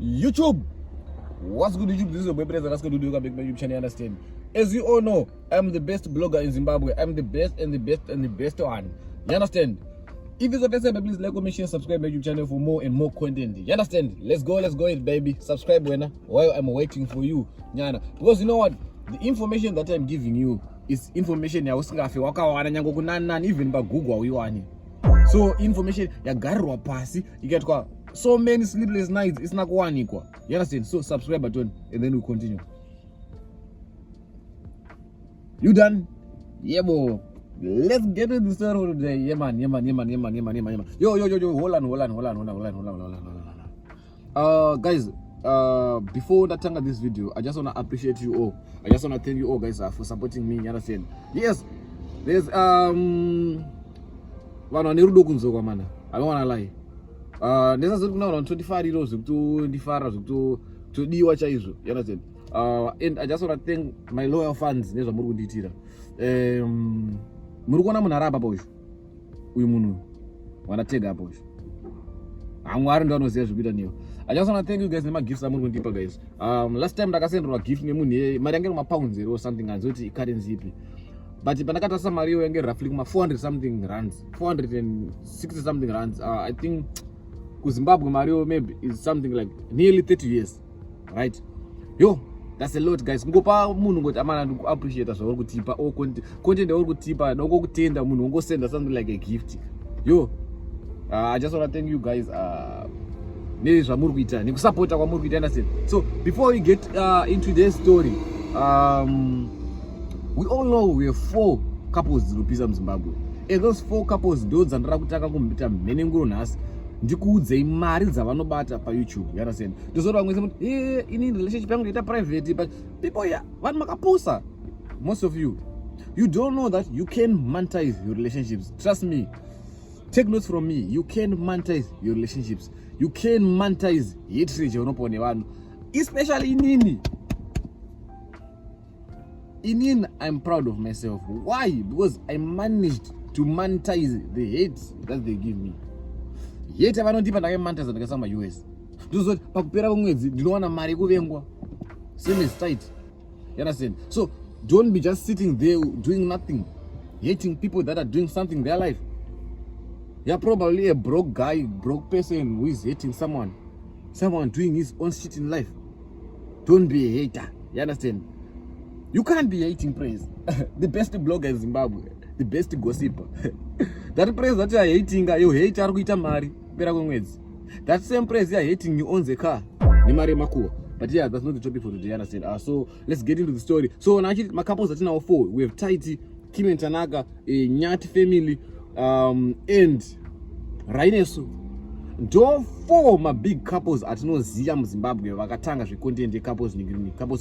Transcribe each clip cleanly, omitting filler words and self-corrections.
YouTube. What's good, YouTube? This is your boy President. That's good to do a big YouTube channel. Understand? As you all know, I'm the best blogger in Zimbabwe. I'm the best and the best and the best one. You understand? If it's the first time, please like, comment, share, subscribe my YouTube channel for more and more content. You understand? Let's go it, baby. Subscribe while I'm waiting for you. Because you know what? The information that I'm giving you is information even by Google. So information yagarwa pasi ikatwa so many sleepless nights it's not one equal. You understand? So subscribe button and then we continue. You done? Yeah, boy. Let's get into the story today. Yeah man. Yo. Hold on. Guys, before that time of this video, I just wanna appreciate you all. I just wanna thank you all guys for supporting me. You understand? Yes, there's I don't wanna lie. This is now around 25 euros to watch you understand? And I just wanna thank my loyal fans. There's a Murugunditira. Murugona Munaraba boys. Uyumunu. Wanna take that boys. I'm wearing down with you. I just wanna thank you guys. Nema gifts I'm people guys. Last time like I said, I gift me money. My pounds or something as currency. But if I got some Mario and get roughly 400 something rands, 460 something rands. I think Zimbabwe Mario maybe is something like nearly 30 years, right? Yo, that's a lot, guys. Ngopa munu ngote amana appreciate us all tipa all content all tipa no go tenda munu go send something like a gift. Yo, I just wanna thank you guys. So before we get into this story, we all know we have 4 couples in Zimbabwe. And those 4 couples, those and Rakutaka Kumbita, Menengunas, Ndikuze Mari Zavanobata paYoutube. You understand? Those are in relationship, data private, but people, yeah, one makaposa. Most of you don't know that you can monetize your relationships. Trust me. Take notes from me. You can monetize your relationships. You can monetize hatred, especially in Nini. I'm proud of myself. Why? Because I managed to monetize the hate that they give me. Yet I don't even monetize like some US. Those what pakupera kumwedzi ndinowana mari kuvengwa. Same is tight. You understand? So don't be just sitting there doing nothing, hating people that are doing something in their life. You're probably a broke guy, broke person who is hating someone doing his own shit in life. Don't be a hater. You understand? You can't be hating praise. The best blogger in Zimbabwe, the best gossiper. That praise that you are hating, you hate Arguita Mari, that same praise you are hating, you own the car. But yeah, that's not the topic for today, understand? So let's get into the story. So now my couples that now 4. We have Tytie, Kim and Tanaka, a Nyathi family, and Rynesu. Don't 4 my big couples at no Ziam Zimbabwe, Wakatanga content couples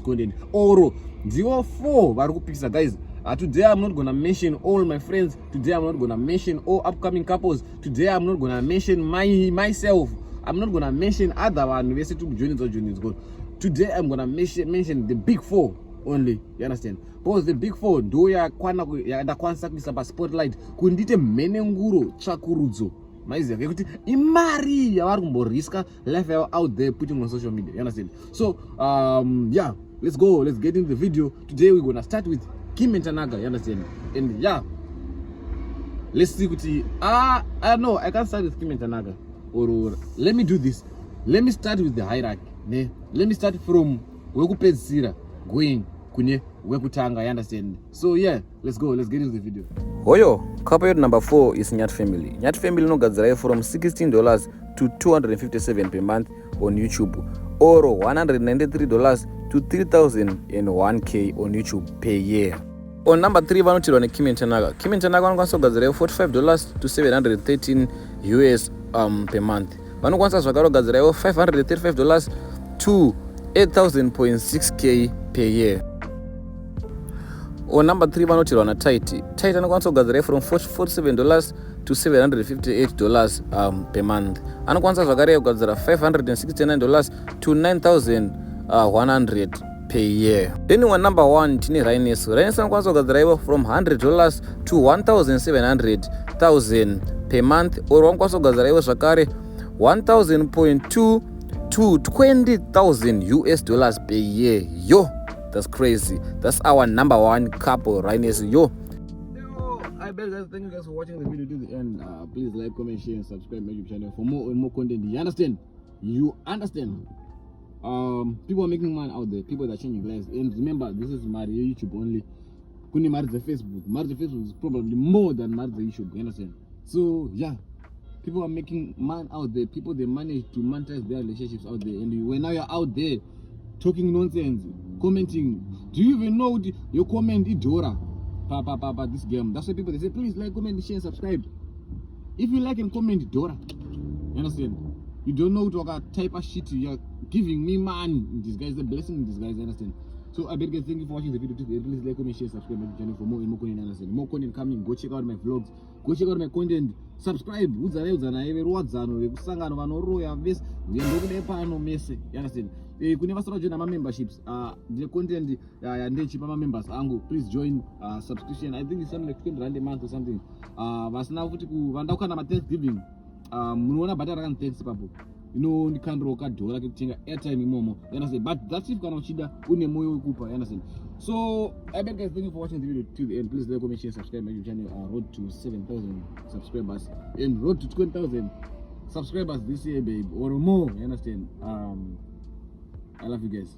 content. Oro, 4 Baruku Pizza guys. Today I'm not gonna mention all my friends. Today I'm not gonna mention all upcoming couples. Today I'm not gonna mention myself. I'm not gonna mention other one. Today I'm gonna mention the big 4 only. You understand? Because the big 4 do ya kwanza kuisa spotlight kundite menenguro chakurudzo. Maize kuti imari yavari kumboriska life out there putting on social media. You understand? So yeah, let's get into the video. Today we're gonna start with Kim and Tanaka. You understand? And yeah, let's see what I know I can't start with Kim and Tanaka, or let me do this. Let me start with the hierarchy. Let me start from wekupedzisira going kune wekutanga. You understand? So yeah, let's get into the video. Hoyo, couple number 4 is Nyathi family. Nyathi family no gadzira from $16 to $257 per month on YouTube, or $193 to $3,001K on YouTube per year. On number 3 vanotirwa neKim and Tanaka. Kim and Tanaka vanokwanisa kugadzira $45 to $713 US per month. Vanokwanisa zvakare kugadzira $535 to $8,000.6K per year. On number 3 vanotirwa naTytie. Tytie anokwanisa kugadzira from $47 to $758 per month. Anokwanisa zvakare kugadzira $569 to $9,100 per year. Then on number 1 tine Rynesu. Rynesu anokwanisa kugadzira from $100 to $1,700,000 per month, or vanokwanisa kugadzira zvakare $1,000.2 to 20,000 US dollars per year. Yo, that's crazy. That's our number one couple, Rynesu. Yo. I bet guys, thank you guys for watching the video to the end. Please like, comment, share, and subscribe my YouTube channel for more and more content. You understand? You understand? People are making money out there. People that are changing lives. And remember, this is my YouTube only. Kuni married Facebook. Married Facebook is probably more than married YouTube. You understand? So yeah, people are making money out there. People, they manage to monetize their relationships out there. And when now you're out there talking nonsense, commenting, do you even know your comment is Dora? Papa, this game. That's why people, they say, please like, comment, share, and subscribe. If you like and comment, Dora. You understand? You don't know what type of shit you're giving me, man. In disguise, a blessing in disguise. You understand? So I beg you, thank you for watching the video. Please like, comment, share, subscribe my channel for more and more content. Understand? More content coming. Go check out my vlogs. Go check out my content. Subscribe. You understand? Kuneva start join my memberships. The content and cheap my members. Please join subscription. I think it's something like 20 rand a month or something. But now for Thanksgiving. Munaona badala kan thanks papo. You know ni kandro ka dola kutenga airtime imomo. You understand? But that's if kana uchida une moyo wekupa. You understand? So I beg guys, thank you for watching the video to the end. Please like, comment, share, subscribe my YouTube channel. Road to 7,000 subscribers and road to 20,000 subscribers this year, babe, or more. You understand? I love you guys.